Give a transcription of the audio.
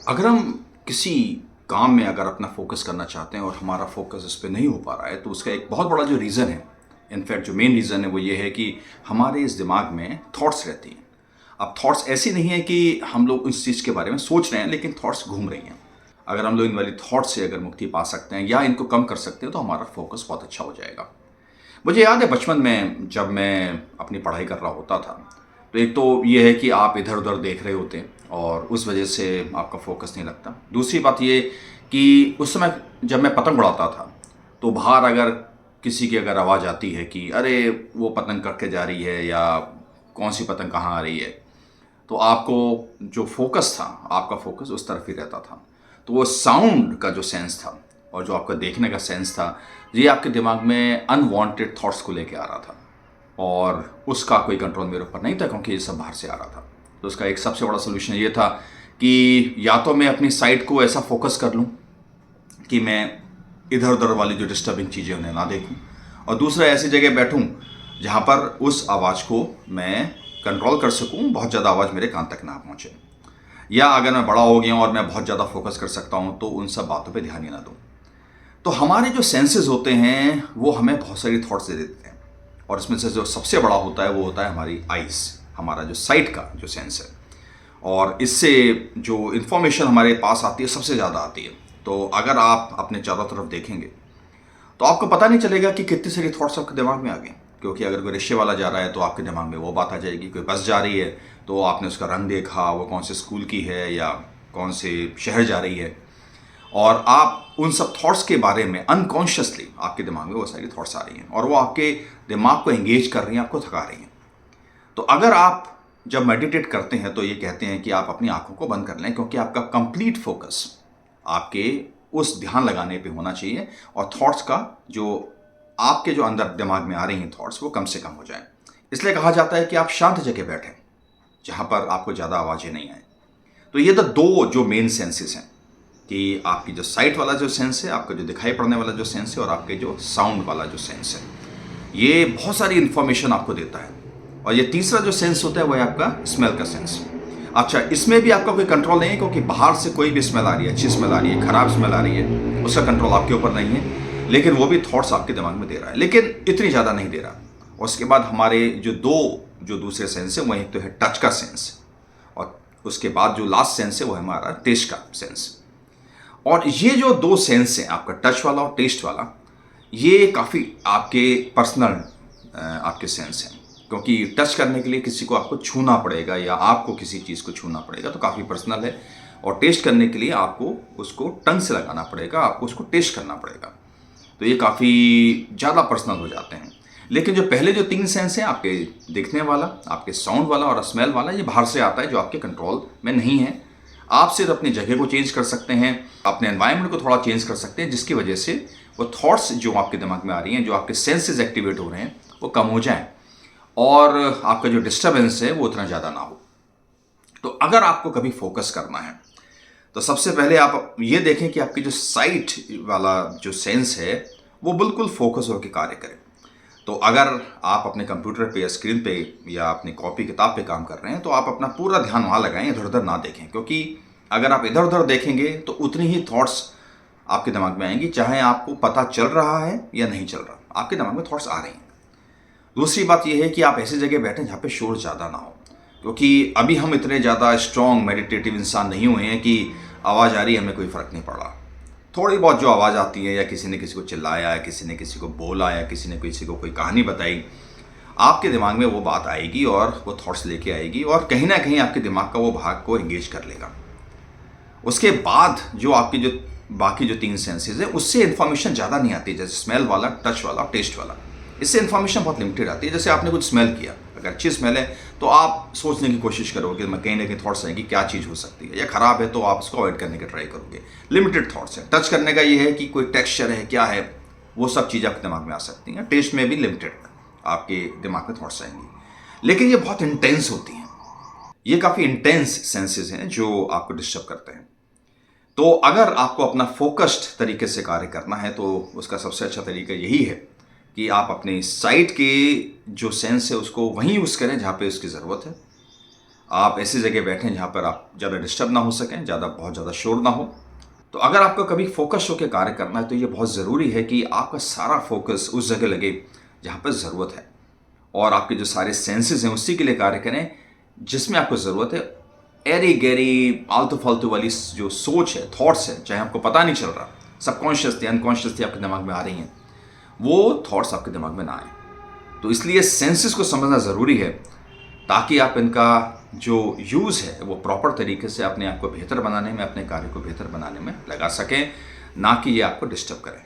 अगर हम किसी काम में अगर अपना फोकस करना चाहते हैं और हमारा फोकस उस पर नहीं हो पा रहा है तो उसका एक बहुत बड़ा जो रीज़न है, इनफैक्ट जो मेन रीज़न है वो ये है कि हमारे इस दिमाग में थॉट्स रहती हैं। अब थॉट्स ऐसी नहीं है कि हम लोग उस चीज़ के बारे में सोच रहे हैं लेकिन थॉट्स घूम रही हैं। अगर हम लोग इन वाली थॉट से अगर मुक्ति पा सकते हैं या इनको कम कर सकते हैं तो हमारा फोकस बहुत अच्छा हो जाएगा। मुझे याद है बचपन में जब मैं अपनी पढ़ाई कर रहा होता था, तो एक तो ये है कि आप इधर उधर देख रहे होते हैं और उस वजह से आपका फोकस नहीं लगता। दूसरी बात ये कि उस समय जब मैं पतंग उड़ाता था तो बाहर अगर किसी की अगर आवाज़ आती है कि अरे वो पतंग करके जा रही है या कौन सी पतंग कहाँ आ रही है, तो आपको जो फोकस था, आपका फोकस उस तरफ ही रहता था। तो वो साउंड का जो सेंस था और जो आपका देखने का सेंस था, ये आपके दिमाग में अनवांटेड थॉट्स को लेके आ रहा था और उसका कोई कंट्रोल मेरे ऊपर नहीं था क्योंकि ये सब बाहर से आ रहा था। तो उसका एक सबसे बड़ा सोल्यूशन ये था कि या तो मैं अपनी साइड को ऐसा फोकस कर लूँ कि मैं इधर उधर वाली जो डिस्टर्बिंग चीज़ें उन्हें ना देखूं, और दूसरा ऐसी जगह बैठूं जहां पर उस आवाज़ को मैं कंट्रोल कर सकूं, बहुत ज़्यादा आवाज़ मेरे कान तक ना पहुंचे। या अगर मैं बड़ा हो गया हूं और मैं बहुत ज़्यादा फोकस कर सकता हूं तो उन सब बातों पे ध्यान ही ना दूं। तो हमारे जो सेंसेस होते हैं वो हमें बहुत सारी थॉट्स दे देते हैं और इसमें से जो सबसे बड़ा होता है वो होता है हमारी आइज़, हमारा जो साइट का जो सेंस है। और इससे जो इन्फॉर्मेशन हमारे पास आती है सबसे ज़्यादा आती है। तो अगर आप अपने चारों तरफ देखेंगे तो आपको पता नहीं चलेगा कि कितनी सारी थॉट्स आपके दिमाग में आ गई, क्योंकि अगर कोई रिक्शे वाला जा रहा है तो आपके दिमाग में वो बात आ जाएगी। कोई बस जा रही है तो आपने उसका रंग देखा, वो कौन से स्कूल की है या कौन से शहर जा रही है, और आप उन सब थॉट्स के बारे में अनकॉन्शियसली आपके दिमाग में वो सारी थॉट्स आ रही हैं और वो आपके दिमाग को एंगेज कर रही हैं, आपको थका रही हैं। तो अगर आप जब मेडिटेट करते हैं तो ये कहते हैं कि आप अपनी आंखों को बंद कर लें, क्योंकि आपका कंप्लीट फोकस आपके उस ध्यान लगाने पे होना चाहिए और थॉट्स का जो आपके जो अंदर दिमाग में आ रही हैं थॉट्स वो कम से कम हो जाए। इसलिए कहा जाता है कि आप शांत जगह बैठें जहां पर आपको ज़्यादा आवाज़ें नहीं आए। तो ये तो दो जो मेन सेंसेस हैं कि आपकी जो साइट वाला जो सेंस है, आपका जो दिखाई पड़ने वाला जो सेंस है, और आपके जो साउंड वाला जो सेंस है, ये बहुत सारी इन्फॉर्मेशन आपको देता है। और ये तीसरा जो सेंस होता है वो है आपका स्मेल का सेंस। अच्छा, इसमें भी आपका कोई कंट्रोल नहीं है क्योंकि बाहर से कोई भी स्मेल आ रही है, अच्छी स्मेल आ रही है, खराब स्मेल आ रही है, उसका कंट्रोल आपके ऊपर नहीं है, लेकिन वो भी थॉट्स आपके दिमाग में दे रहा है, लेकिन इतनी ज़्यादा नहीं दे रहा। और उसके बाद हमारे जो दूसरे सेंस है वो एक तो है टच का सेंस, और उसके बाद जो लास्ट सेंस है वो है हमारा टेस्ट का सेंस। और ये जो दो सेंस हैं, आपका टच वाला और टेस्ट वाला, ये काफ़ी आपके पर्सनल आपके सेंस हैं, क्योंकि टच करने के लिए किसी को आपको छूना पड़ेगा या आपको किसी चीज़ को छूना पड़ेगा, तो काफ़ी पर्सनल है। और टेस्ट करने के लिए आपको उसको टंग से लगाना पड़ेगा, आपको उसको टेस्ट करना पड़ेगा, तो ये काफ़ी ज़्यादा पर्सनल हो जाते हैं। लेकिन जो पहले जो तीन सेंस हैं, आपके दिखने वाला, आपके साउंड वाला और स्मेल वाला, ये बाहर से आता है जो आपके कंट्रोल में नहीं है। आप सिर्फ अपनी जगह को चेंज कर सकते हैं, अपने एनवायरनमेंट को थोड़ा चेंज कर सकते हैं, जिसकी वजह से वो थॉट्स जो आपके दिमाग में आ रही हैं, जो आपके सेंसेस एक्टिवेट हो रहे हैं, वो कम हो जाएं और आपका जो डिस्टर्बेंस है वो उतना ज़्यादा ना हो। तो अगर आपको कभी फोकस करना है तो सबसे पहले आप ये देखें कि आपकी जो साइट वाला जो सेंस है वो बिल्कुल फोकस होकर कार्य करे। तो अगर आप अपने कंप्यूटर पे या स्क्रीन पे या अपनी कॉपी किताब पे काम कर रहे हैं तो आप अपना पूरा ध्यान वहाँ लगाएं, इधर उधर ना देखें, क्योंकि अगर आप इधर उधर देखेंगे तो उतनी ही थॉट्स आपके दिमाग में आएंगी, चाहे आपको पता चल रहा है या नहीं चल रहा, आपके दिमाग में थॉट्स आ रही हैं। दूसरी बात यह है कि आप ऐसी जगह बैठें जहाँ पे शोर ज़्यादा ना हो, क्योंकि अभी हम इतने ज़्यादा स्ट्रॉन्ग मेडिटेटिव इंसान नहीं हुए हैं कि आवाज़ आ रही है हमें कोई फ़र्क नहीं पड़ रहा। थोड़ी बहुत जो आवाज़ आती है, या किसी ने किसी को चिल्लाया, या किसी ने किसी को बोला, या किसी ने किसी को कोई कहानी बताई, आपके दिमाग में वो बात आएगी और वो थॉट्स लेके आएगी और कहीं ना कहीं आपके दिमाग का वो भाग को एंगेज कर लेगा। उसके बाद जो आपकी जो बाकी जो तीन सेंसेस है उससे इन्फॉर्मेशन ज़्यादा नहीं आती, जैसे स्मेल वाला, टच वाला और टेस्ट वाला। इससे इन्फॉर्मेशन बहुत लिमिटेड आती है। जैसे आपने कुछ स्मेल किया, अगर अच्छी स्मेल है तो आप सोचने की कोशिश करोगे, मैं कहीं ना कहीं थॉट्स आएंगी क्या चीज़ हो सकती है, या ख़राब है तो आप उसको अवॉइड करने का ट्राई करोगे, लिमिटेड थॉट्स है। टच करने का ये है कि कोई टेक्सचर है, क्या है, वो सब चीज़ आपके दिमाग में आ सकती हैं। टेस्ट में भी लिमिटेड आपके दिमाग में थॉट्स आएंगी, लेकिन ये बहुत इंटेंस होती हैं। ये काफ़ी इंटेंस सेंसेस हैं जो आपको डिस्टर्ब करते हैं। तो अगर आपको अपना फोकस्ड तरीके से कार्य करना है तो उसका सबसे अच्छा तरीका यही है कि आप अपने साइट के जो सेंस है उसको वहीं यूज़ करें जहाँ पे उसकी ज़रूरत है। आप ऐसी जगह बैठें जहाँ पर आप ज़्यादा डिस्टर्ब ना हो सकें, बहुत ज़्यादा शोर ना हो। तो अगर आपको कभी फोकस होकर कार्य करना है तो ये बहुत ज़रूरी है कि आपका सारा फोकस उस जगह लगे जहाँ पर ज़रूरत है, और आपके जो सारे सेंसेस हैं उसी के लिए कार्य करें जिसमें आपको ज़रूरत है। एरी गहरी आलतू फालतू वाली जो सोच है, थॉट्स है, चाहे आपको पता नहीं चल रहा, सबकॉन्शियसली अनकॉन्शियसली आपके दिमाग में आ रही हैं, वो थॉट्स आपके दिमाग में ना आए। तो इसलिए सेंसेस को समझना ज़रूरी है ताकि आप इनका जो यूज़ है वो प्रॉपर तरीके से अपने आप को बेहतर बनाने में, अपने कार्य को बेहतर बनाने में लगा सकें, ना कि ये आपको डिस्टर्ब करें।